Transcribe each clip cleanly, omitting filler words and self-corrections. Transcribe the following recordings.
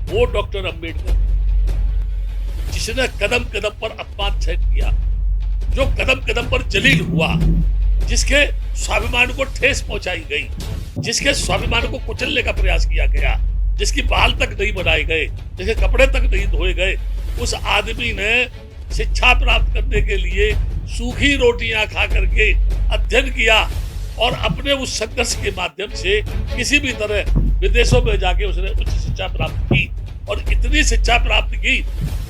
वो डॉक्टर अंबेडकर जिसने कदम कदम पर अपमान सहन किया, जो कदम कदम पर जलील हुआ, जिसके स्वाभिमान को ठेस पहुंचाई गई, जिसके स्वाभिमान को कुचलने का प्रयास किया गया, जिसकी बाल तक नहीं बनाए गए, जिसके कपड़े तक नहीं धोए गए, उस आदमी ने शिक्षा प्राप्त करने के लिए सूखी रोटियां खा करके अध्ययन किया और अपने उस संघर्ष के माध्यम से किसी भी तरह विदेशों में जाके उसने उच्च शिक्षा प्राप्त की और इतनी शिक्षा प्राप्त की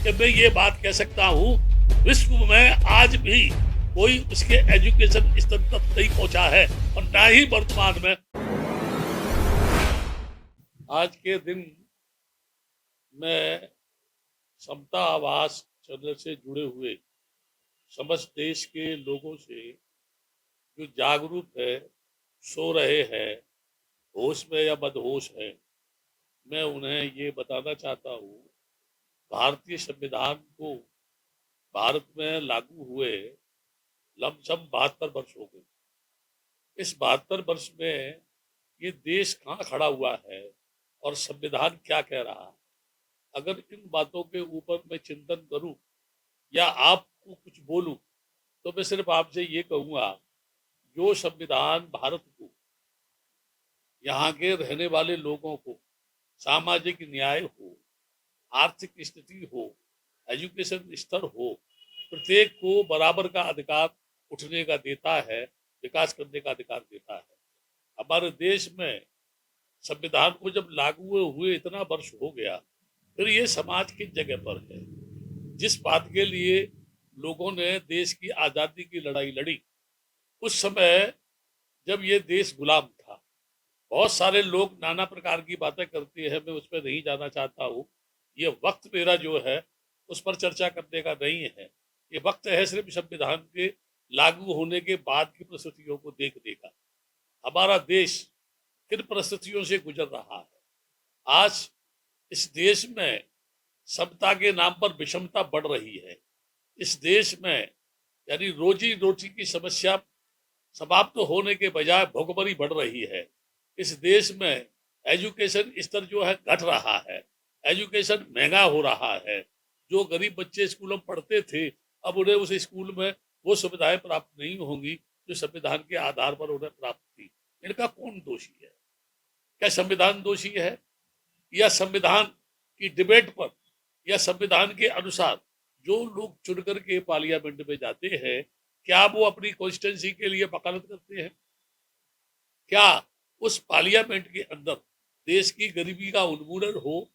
कि मैं ये बात कह सकता हूं, विश्व में आज भी कोई उसके एजुकेशन स्तर तक नहीं पहुंचा है और ना ही वर्तमान में। आज के दिन मैं समता आवास चैनल से जुड़े हुए समस्त देश के लोगों से जो जागरूक है, सो रहे हैं, होश में या बदहोश है, मैं उन्हें ये बताना चाहता हूँ, भारतीय संविधान को भारत में लागू हुए लमसम 72 वर्ष हो गए। इस 72 वर्ष में ये देश कहाँ खड़ा हुआ है और संविधान क्या कह रहा है, अगर इन बातों के ऊपर मैं चिंतन करूं या आपको कुछ बोलूं तो मैं सिर्फ आपसे ये कहूंगा, जो संविधान भारत को, यहाँ के रहने वाले लोगों को सामाजिक न्याय हो, आर्थिक स्थिति हो, एजुकेशन स्तर हो, प्रत्येक को बराबर का अधिकार उठने का देता है, विकास करने का अधिकार देता है। हमारे देश में संविधान को जब लागू हुए इतना वर्ष हो गया, फिर ये समाज की जगह पर है। जिस बात के लिए लोगों ने देश की आजादी की लड़ाई लड़ी, उस समय जब ये देश गुलाम था, बहुत सारे लोग नाना प्रकार की बातें करते हैं, मैं उस पर नहीं जाना चाहता हूँ। ये वक्त मेरा जो है उस पर चर्चा करने का नहीं है। ये वक्त है सिर्फ संविधान के लागू होने के बाद की परिस्थितियों को देखने का। हमारा देश किन परिस्थितियों से गुजर रहा है। आज इस देश में समता के नाम पर विषमता बढ़ रही है। इस देश में यानी रोजी रोटी की समस्या समाप्त होने के बजाय भुखमरी बढ़ रही है। इस देश में एजुकेशन स्तर जो है घट रहा है, एजुकेशन महंगा हो रहा है। जो गरीब बच्चे स्कूलों में पढ़ते थे, अब उन्हें उस स्कूल में वो सुविधाएं प्राप्त नहीं होंगी जो संविधान के आधार पर उन्हें प्राप्त थी। इनका कौन दोषी है? क्या संविधान दोषी है, या संविधान की डिबेट पर या संविधान के अनुसार जो लोग चुन करके पार्लियामेंट में जाते हैं, क्या वो अपनी कॉन्स्टिट्यूंसी के लिए वकालत करते हैं? क्या उस पार्लियामेंट के अंदर देश की गरीबी का उन्मूलन हो,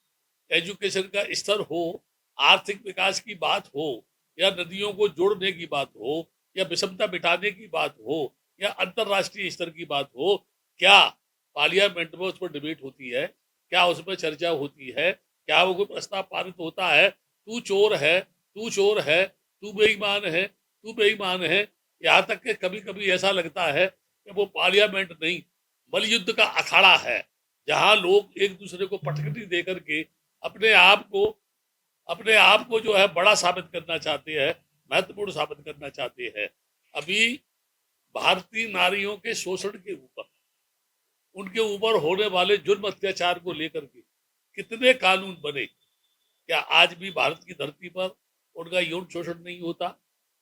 एजुकेशन का स्तर हो, आर्थिक विकास की बात हो, या नदियों को जोड़ने की बात हो, या विषमता मिटाने की बात हो, या अंतरराष्ट्रीय स्तर की बात हो, क्या पार्लियामेंट में उस पर डिबेट होती है? क्या उसमें चर्चा होती है? क्या वो कोई प्रस्ताव पारित होता है? तू चोर है, तू चोर है, तू बेईमान है, तू बेईमान है। यहाँ तक कि कभी कभी ऐसा लगता है कि वो पार्लियामेंट नहीं, मलयुद्ध का अखाड़ा है, जहां लोग एक दूसरे को पटकनी दे करके अपने आप को जो है बड़ा साबित करना चाहते हैं, महत्वपूर्ण साबित करना चाहते हैं। अभी भारतीय नारियों के शोषण के ऊपर, उनके ऊपर होने वाले जुर्म अत्याचार को लेकर के कितने कानून बने। क्या आज भी भारत की धरती पर उनका यौन शोषण नहीं होता?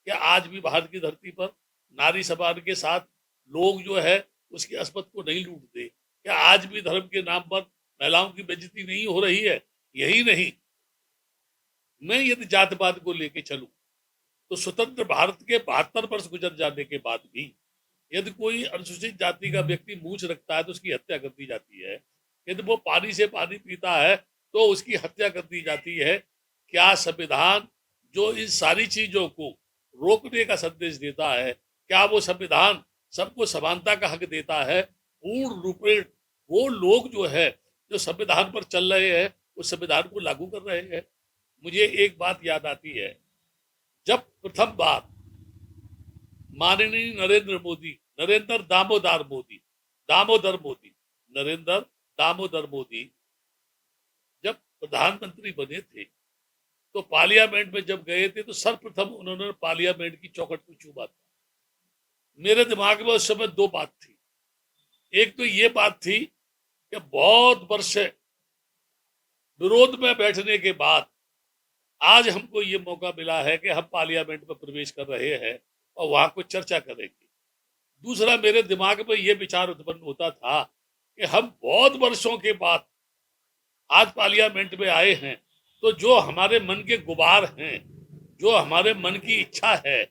क्या आज भी भारत की धरती पर नारी सम्मान के साथ लोग जो है उसकी अस्मत को नहीं लूटते? क्या आज भी धर्म के नाम पर महिलाओं की बेइज्जती नहीं हो रही है? यही नहीं, मैं यदि जातिवाद को लेके चलूं तो स्वतंत्र भारत के 72 वर्ष गुजर जाने के बाद भी यदि कोई अनुसूचित जाति का व्यक्ति मूछ रखता है तो उसकी हत्या कर दी जाती है। यदि वो पानी से पानी पीता है तो उसकी हत्या कर दी जाती है। क्या संविधान जो इन सारी चीजों को रोकने का संदेश देता है, क्या वो संविधान सबको समानता का हक देता है? पूर्ण रूप में वो लोग जो है जो संविधान पर चल रहे हैं, उस संविधान को लागू कर रहे हैं। मुझे एक बात याद आती है, जब प्रथम बार माननीय नरेंद्र दामोदर मोदी जब प्रधानमंत्री बने थे, तो पार्लियामेंट में जब गए थे तो सर्वप्रथम उन्होंने पार्लियामेंट की चौखट को चूमा था। मेरे दिमाग में उस समय दो बात थी। एक तो ये बात थी कि विरोध में बैठने के बाद आज हमको ये मौका मिला है कि हम पार्लियामेंट में प्रवेश कर रहे हैं और वहां कुछ चर्चा करेंगे। दूसरा, मेरे दिमाग में ये विचार उत्पन्न होता था कि हम बहुत वर्षों के बाद आज पार्लियामेंट में आए हैं, तो जो हमारे मन के गुबार हैं, जो हमारे मन की इच्छा है,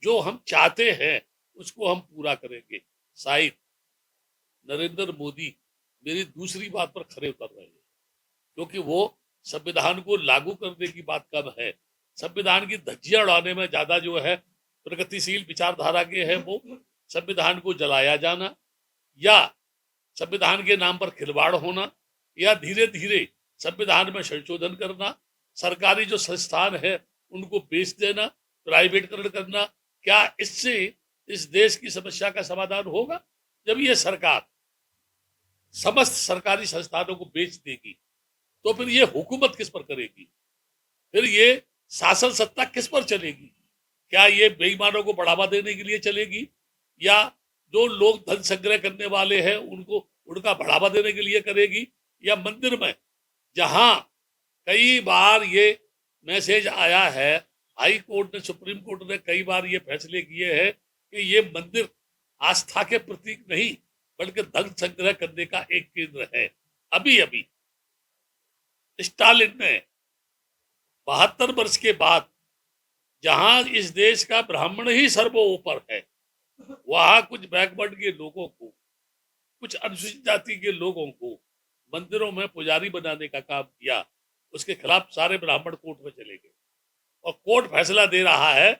जो हम चाहते हैं, उसको हम पूरा करेंगे। शायद नरेंद्र मोदी मेरी दूसरी बात पर खरे उतर रहे हैं, क्योंकि वो संविधान को लागू करने की बात कम है, संविधान की धज्जियां उड़ाने में ज्यादा जो है प्रगतिशील विचारधारा के है। वो संविधान को जलाया जाना या संविधान के नाम पर खिलवाड़ होना या धीरे धीरे संविधान में संशोधन करना, सरकारी जो संस्थान है उनको बेच देना, प्राइवेटकरण करना, क्या इससे इस देश की समस्या का समाधान होगा? जब ये सरकार समस्त सरकारी संस्थानों को बेच देगी तो फिर ये हुकूमत किस पर करेगी? फिर ये शासन सत्ता किस पर चलेगी? क्या ये बेईमानों को बढ़ावा देने के लिए चलेगी या जो लोग धन संग्रह करने वाले हैं उनको उनका बढ़ावा देने के लिए करेगी? या मंदिर में जहां कई बार ये मैसेज आया है, हाई कोर्ट ने, सुप्रीम कोर्ट ने कई बार ये फैसले किए हैं कि ये मंदिर आस्था के प्रतीक नहीं बल्कि धन संग्रह करने का एक केंद्र है। अभी अभी स्टालिन ने 72 वर्ष के बाद जहां इस देश का ब्राह्मण ही सर्वोपर है, वहां कुछ बैकवर्ड के लोगों को, कुछ अनुसूचित जाति के लोगों को मंदिरों में पुजारी बनाने का काम किया। उसके खिलाफ सारे ब्राह्मण कोर्ट में चले गए और कोर्ट फैसला दे रहा है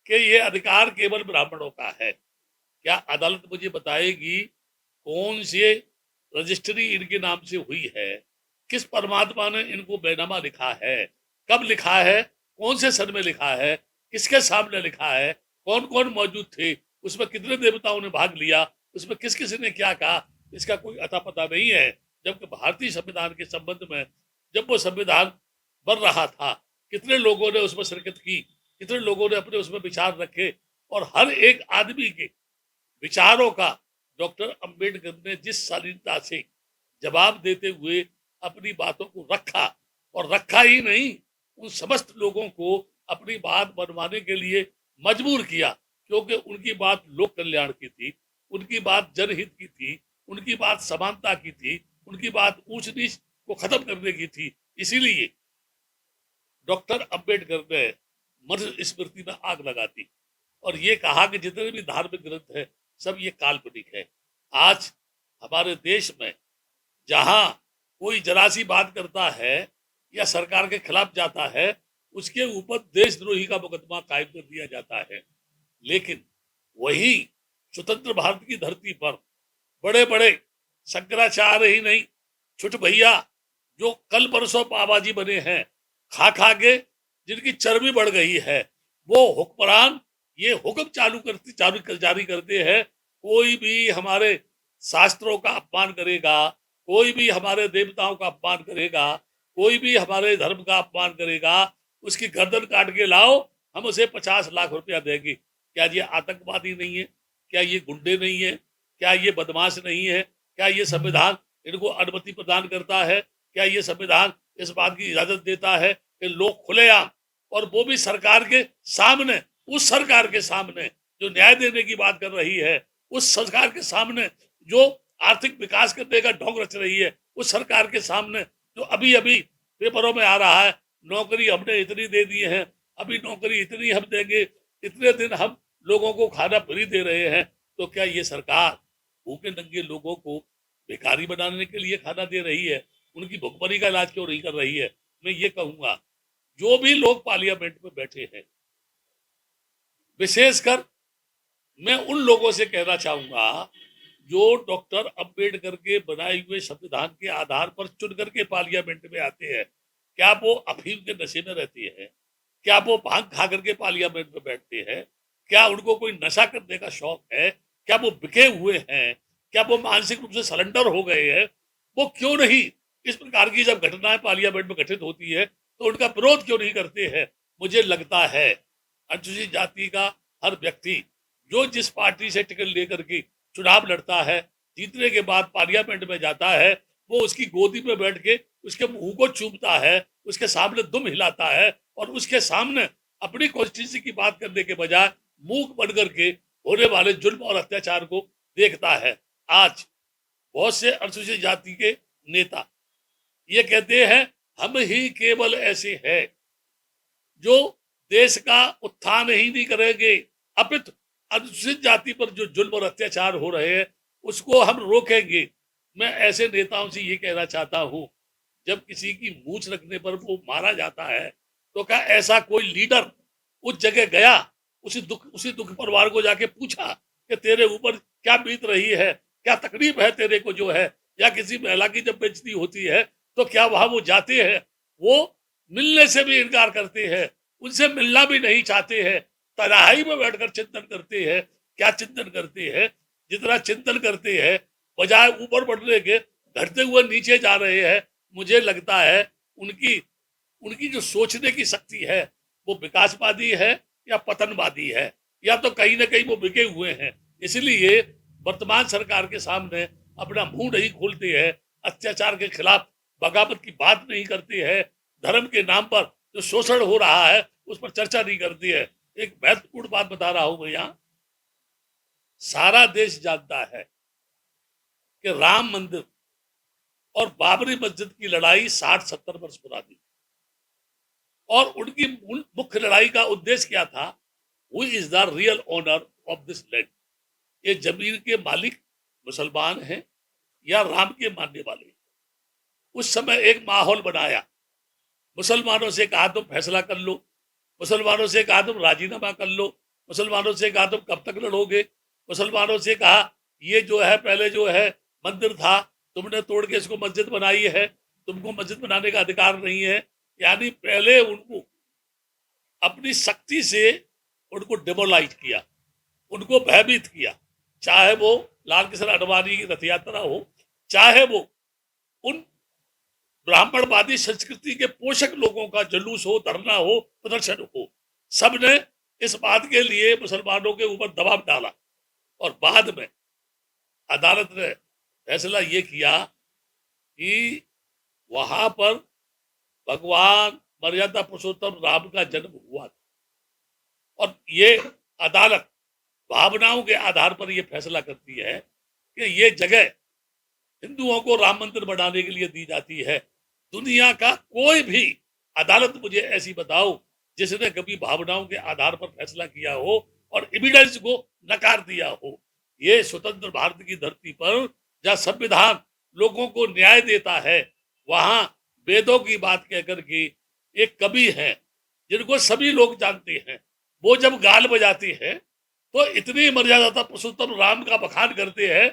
कि ये अधिकार केवल ब्राह्मणों का है। क्या अदालत मुझे बताएगी कौन से रजिस्ट्री इनके नाम से हुई है? किस परमात्मा ने इनको बैनामा लिखा है? कब लिखा है? कौन से सन में लिखा है? किसके सामने लिखा है? कौन कौन मौजूद थे? उसमें कितने देवताओं ने भाग लिया? उसमें किस किसी ने क्या कहा? इसका कोई अता पता नहीं है। जबकि भारतीय संविधान के संबंध में जब वो संविधान बन रहा था, कितने लोगों ने उसमें शिरकत की, कितने लोगों ने अपने उसमें विचार रखे और हर एक आदमी के विचारों का डॉक्टर अंबेडकर ने जिस शालीनता से जवाब देते हुए अपनी बातों को रखा, और रखा ही नहीं, उन समस्त लोगों को अपनी बात मनवाने के लिए मजबूर किया, क्योंकि उनकी बात लोक कल्याण की थी, उनकी बात जनहित की थी, उनकी बात समानता की थी, उनकी बात ऊंच नीच को खत्म करने की थी। इसीलिए डॉक्टर अंबेडकर ने मनुस्मृति में आग लगा दी और ये कहा कि जितने भी धार्मिक ग्रंथ है सब ये काल्पनिक है। आज हमारे देश में जहां कोई जरा सी बात करता है या सरकार के खिलाफ जाता है, उसके ऊपर देशद्रोही का मुकदमा कायम कर दिया जाता है। लेकिन वही स्वतंत्र भारत की धरती पर बड़े बड़े शंकराचार्य ही नहीं, छुट भैया जो कल परसों पाबाजी बने हैं, खा खा के जिनकी चर्बी बढ़ गई है, वो हुक्मरान ये हुक्म जारी करते हैं, कोई भी हमारे शास्त्रों का अपमान करेगा, कोई भी हमारे देवताओं का अपमान करेगा, कोई भी हमारे धर्म का अपमान करेगा, उसकी गर्दन काट के लाओ, हम उसे 50 लाख रुपया देंगे। क्या ये आतंकवादी नहीं है? क्या ये गुंडे नहीं है? क्या ये बदमाश नहीं है? क्या ये संविधान इनको अनुमति प्रदान करता है? क्या ये संविधान इस बात की इजाजत देता है कि लोग खुलेआम, और वो भी सरकार के सामने, उस सरकार के सामने जो न्याय देने की बात कर रही है, उस सरकार के सामने जो आर्थिक विकास करने का ढोंग रच रही है, उस सरकार के सामने जो अभी अभी पेपरों में आ रहा है, नौकरी हमने इतनी दे दी है, अभी नौकरी इतनी हम देंगे, इतने दिन हम लोगों को खाना फ्री दे रहे हैं, तो क्या ये सरकार भूखे नंगे लोगों को भिखारी बनाने के लिए खाना दे रही है? उनकी भुखमरी का इलाज क्यों नहीं कर रही है? मैं ये कहूंगा, जो भी लोग पार्लियामेंट में बैठे हैं, विशेषकर मैं उन लोगों से कहना चाहूंगा जो डॉक्टर अंबेडकर के बनाए हुए संविधान के आधार पर चुन करके पार्लियामेंट में आते हैं, क्या वो अफीम के नशे में रहते हैं? क्या वो भांग खा करके पार्लियामेंट में बैठते हैं? क्या उनको कोई नशा करने का शौक है? क्या वो बिके हुए हैं? क्या वो मानसिक रूप से सरेंडर हो गए हैं? वो क्यों नहीं इस प्रकार की जब घटनाएं पार्लियामेंट में घटित होती है तो उनका विरोध क्यों नहीं करते हैं? मुझे लगता है अनुसूचित जाति का हर व्यक्ति जो जिस पार्टी से टिकट लेकर के चुनाव लड़ता है, जीतने के बाद पार्लियामेंट में जाता है, वो उसकी गोदी में बैठ के उसके मुंह को चूमता है, उसके सामने दुम हिलाता है और उसके सामने अपनी कॉन्स्टिट्यूंसी की बात करने के बजाय मूक बन करके होने वाले जुल्म और अत्याचार को देखता है। आज बहुत से अनुसूचित जाति के नेता ये कहते हैं हम ही केवल ऐसे हैं जो देश का उत्थान ही नहीं करेंगे, अपितु अनुसूचित जाति पर जो जुल्म और अत्याचार हो रहे हैं उसको हम रोकेंगे। मैं ऐसे नेताओं से ये कहना चाहता हूं, जब किसी की मूछ रखने पर वो मारा जाता है तो क्या ऐसा कोई लीडर उस जगह गया, उसी दुख परिवार को जाके पूछा कि तेरे ऊपर क्या बीत रही है, क्या तकलीफ है तेरे को जो है, या किसी महिला की जब बेइज्जती होती है तो क्या वहां वो जाते हैं? वो मिलने से भी इनकार करते हैं, उनसे मिलना भी नहीं चाहते हैं, तन्हाई में बैठकर चिंतन करते हैं। क्या चिंतन करते हैं? जितना चिंतन करते हैं बजाय ऊपर बढ़ने के घटते हुए नीचे जा रहे हैं। मुझे लगता है उनकी उनकी जो सोचने की शक्ति है वो विकासवादी है या पतनवादी है, या तो कहीं ना कहीं वो बिके हुए हैं। इसलिए वर्तमान सरकार के सामने अपना मुंह नहीं खोलते हैं, अत्याचार के खिलाफ बगावत की बात नहीं करते हैं, धर्म के नाम पर जो शोषण हो रहा है उस पर चर्चा नहीं करती है। एक महत्वपूर्ण बात बता रहा हूं भैया, सारा देश जानता है कि राम मंदिर और बाबरी मस्जिद की लड़ाई 60-70 वर्ष पुरानी, और उनकी मुख्य लड़ाई का उद्देश्य क्या था? Who is the real owner of this land? ये जमीन के मालिक मुसलमान हैं या राम के मानने वाले? उस समय एक माहौल बनाया, मुसलमानों से कहा तुम फैसला कर लो, मुसलमानों से कहा तुम राजीनामा कर लो, मुसलमानों से कहा तुम कब तक लड़ोगे, मुसलमानों से कहा ये जो है पहले जो है मंदिर था तुमने तोड़ के इसको मस्जिद बनाई है, तुमको मस्जिद बनाने का अधिकार नहीं है। यानी पहले उनको अपनी शक्ति से उनको डिमोलाइज किया, उनको भयभीत किया, चाहे वो लाल किशन आडवाणी की रथ यात्रा हो, चाहे वो उन ब्राह्मणवादी संस्कृति के पोषक लोगों का जुलूस हो, धरना हो, प्रदर्शन हो, सबने इस बात के लिए मुसलमानों के ऊपर दबाव डाला और बाद में अदालत ने फैसला ये किया कि वहां पर भगवान मर्यादा पुरुषोत्तम राम का जन्म हुआ था, और ये अदालत भावनाओं के आधार पर यह फैसला करती है कि ये जगह हिंदुओं को राम मंदिर बनाने के लिए दी जाती है। दुनिया का कोई भी अदालत मुझे ऐसी बताओ जिसने कभी भावनाओं के आधार पर फैसला किया हो और एविडेंस को नकार दिया हो। ये स्वतंत्र भारत की धरती पर जहाँ संविधान लोगों को न्याय देता है, वहां वेदों की बात कहकर के एक कवि है जिनको सभी लोग जानते हैं, वो जब गाल बजाते हैं तो इतनी मर्यादा पुरुषोत्तम राम का बखान करते हैं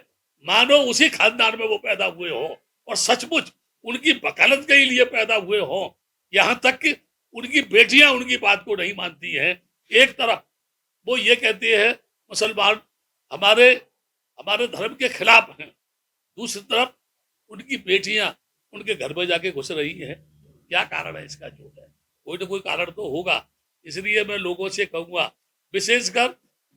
मानो उसी खानदान में वो पैदा हुए हो और सचमुच उनकी वकालत के लिए पैदा हुए हो। यहाँ तक कि उनकी बेटियां उनकी बात को नहीं मानती हैं। एक तरफ वो ये कहते हैं मुसलमान हमारे हमारे धर्म के खिलाफ हैं, दूसरी तरफ उनकी बेटियां उनके घर में जाके घुस रही हैं। क्या कारण है इसका? जो है कोई ना कोई कारण तो होगा। इसलिए मैं लोगों से कहूंगा, विशेषकर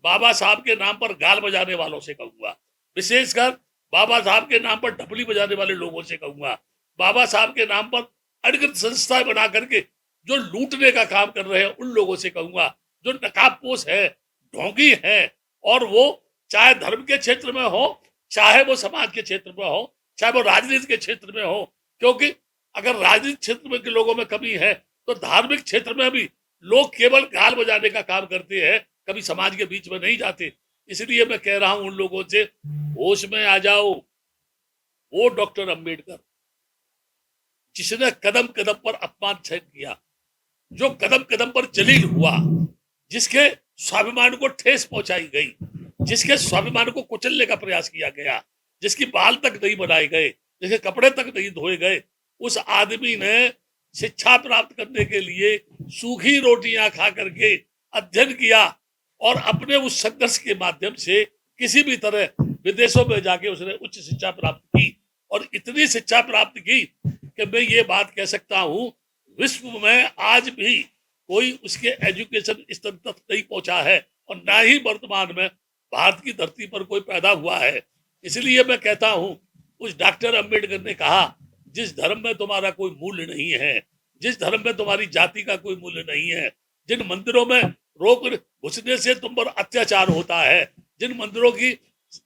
बाबा साहब के नाम पर गाल बजाने वालों से कहूंगा, विशेषकर बाबा साहब के नाम पर ढपली बजाने वाले लोगों से कहूंगा, बाबा साहब के नाम पर अधिकृत संस्थाएं बना करके जो लूटने का काम कर रहे हैं उन लोगों से कहूंगा, जो नकाबपोश है, ढोंगी है, और वो चाहे धर्म के क्षेत्र में हो, चाहे वो समाज के क्षेत्र में हो, चाहे वो राजनीति के क्षेत्र में हो, क्योंकि अगर राजनीतिक क्षेत्र में के लोगों में कमी है तो धार्मिक क्षेत्र में भी लोग केवल गाल बजाने का काम करते हैं, कभी समाज के बीच में नहीं जाते। इसलिए मैं कह रहा हूं उन लोगों से, होश में आ जाओ। वो डॉक्टर अंबेडकर जिसने कदम कदम पर अपमान सहन किया, जो कदम कदम पर जलील हुआ, जिसके स्वाभिमान को ठेस पहुंचाई गई, जिसके स्वाभिमान को कुचलने का प्रयास किया गया, जिसकी बाल तक नहीं बनाए गए, जिसके कपड़े तक नहीं धोए गए, उस आदमी ने शिक्षा प्राप्त करने के लिए सूखी रोटियां खा करके अध्ययन किया और अपने उस संघर्ष के माध्यम से किसी भी तरह विदेशों में जाके उसने उच्च शिक्षा प्राप्त की, और इतनी शिक्षा प्राप्त की कि मैं ये बात कह सकता हूं विश्व में आज भी कोई उसके एजुकेशन स्तर तक नहीं पहुंचा है, और ना ही वर्तमान में भारत की धरती पर कोई पैदा हुआ है। इसलिए मैं कहता हूं उस डॉक्टर अंबेडकर ने कहा, जिस धर्म में तुम्हारा कोई मूल्य नहीं है, जिस धर्म में तुम्हारी जाति का कोई मूल्य नहीं है, जिन मंदिरों में रोक घुसने से तुम पर अत्याचार होता है, जिन मंदिरों की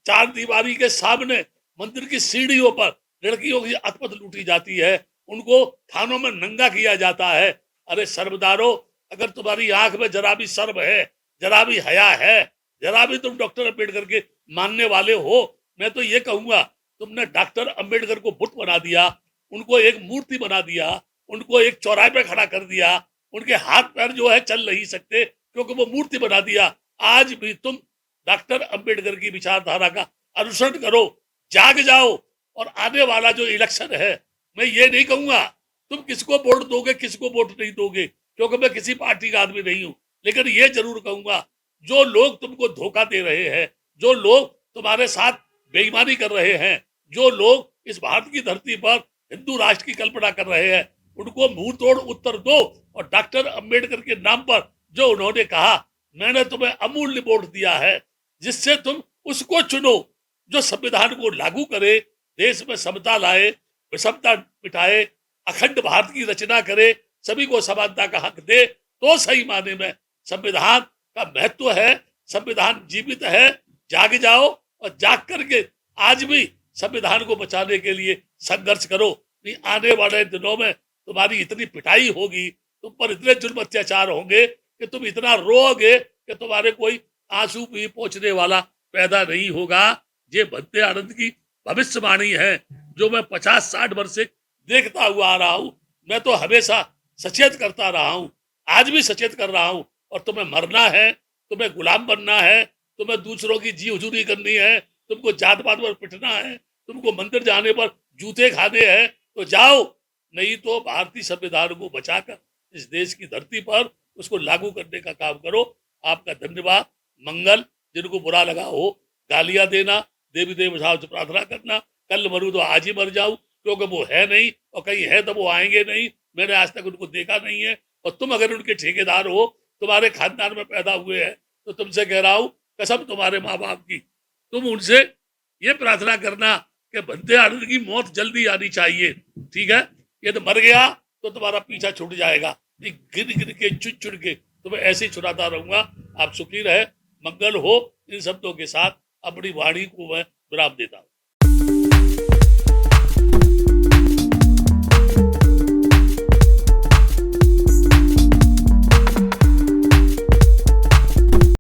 चार दीवारी के सामने मंदिर की सीढ़ियों पर लड़कियों की अतपत लूटी जाती है, उनको थानों में नंगा किया जाता है। अरे शर्मदारो, अगर तुम्हारी आंख में जरा भी शर्म है, जरा भी हया है, जरा भी तुम डॉक्टर अंबेडकर के मानने वाले हो, मैं तो ये कहूंगा, तुमने डॉक्टर अंबेडकर को बुत बना दिया, उनको एक मूर्ति बना दिया, उनको एक चौराहे पे खड़ा कर दिया, उनके हाथ पैर जो है चल नहीं सकते क्योंकि वो मूर्ति बना दिया। आज भी तुम डॉक्टर अंबेडकर की विचारधारा का अनुसरण करो, जाग जाओ, और आने वाला जो इलेक्शन है, मैं ये नहीं कहूंगा तुम किसको वोट दोगे किसको वोट नहीं दोगे, क्योंकि मैं किसी पार्टी का आदमी नहीं हूं, लेकिन ये जरूर कहूंगा, जो लोग तुमको धोखा दे रहे हैं, जो लोग तुम्हारे साथ बेईमानी कर रहे हैं, जो लोग इस भारत की धरती पर हिंदू राष्ट्र की कल्पना कर रहे हैं, उनको मुंह तोड़ उत्तर दो। और डॉक्टर अंबेडकर के नाम पर जो उन्होंने कहा, मैंने तुम्हें अमूल्य वोट दिया है, जिससे तुम उसको चुनो जो संविधान को लागू करे, देश में समता लाए, विषमता मिटाए, अखंड भारत की रचना करे, सभी को समानता का हक दे, तो सही माने में संविधान का महत्व है, संविधान जीवित है। जाग जाओ और जाग करके आज भी संविधान को बचाने के लिए संघर्ष करो, नहीं आने वाले दिनों में तुम्हारी इतनी पिटाई होगी, तुम पर इतने जुल्म अत्याचार होंगे कि तुम इतना रोओगे कि तुम्हारे कोई आंसू भी पहुंचने वाला पैदा नहीं होगा। ये बंदे आनंद की भविष्यवाणी है, जो मैं 50-60 वर्ष से देखता हुआ आ रहा हूं। मैं तो हमेशा सचेत करता रहा हूं, आज भी सचेत कर रहा हूं। और तुम्हें मरना है, तुम्हें गुलाम बनना है, तुम्हें दूसरों की जी हुजूरी करनी है, तुमको जात पात पर पिटना है, तुमको मंदिर जाने पर जूते खाने हैं, तो जाओ, नहीं तो भारतीय संविधान को बचाकर इस देश की धरती पर उसको लागू करने का काम करो। आपका धन्यवाद, मंगल। जिनको बुरा लगा हो, गालियां देना, देवी देवताओं से प्रार्थना करना, कल मरूं तो आज ही मर जाऊं, क्योंकि वो है नहीं, और कहीं है तो वो आएंगे नहीं, मैंने आज तक उनको देखा नहीं है। और तुम अगर उनके ठेकेदार हो, तुम्हारे खानदान में पैदा हुए हैं, तो तुमसे कह रहा हूं, कसम तुम्हारे माँ बाप की, तुम उनसे ये प्रार्थना करना कि बंदे आनंद की मौत जल्दी आनी चाहिए, ठीक है। ये तो मर गया तो तुम्हारा पीछा छूट जाएगा, गिर गिर के चुन चुन के तुम्हें ऐसे ही छुड़ाता रहूंगा। आप सुखी रहे, मंगल हो। इन शब्दों के साथ अपनी वाणी को मैं विराम देता हूं।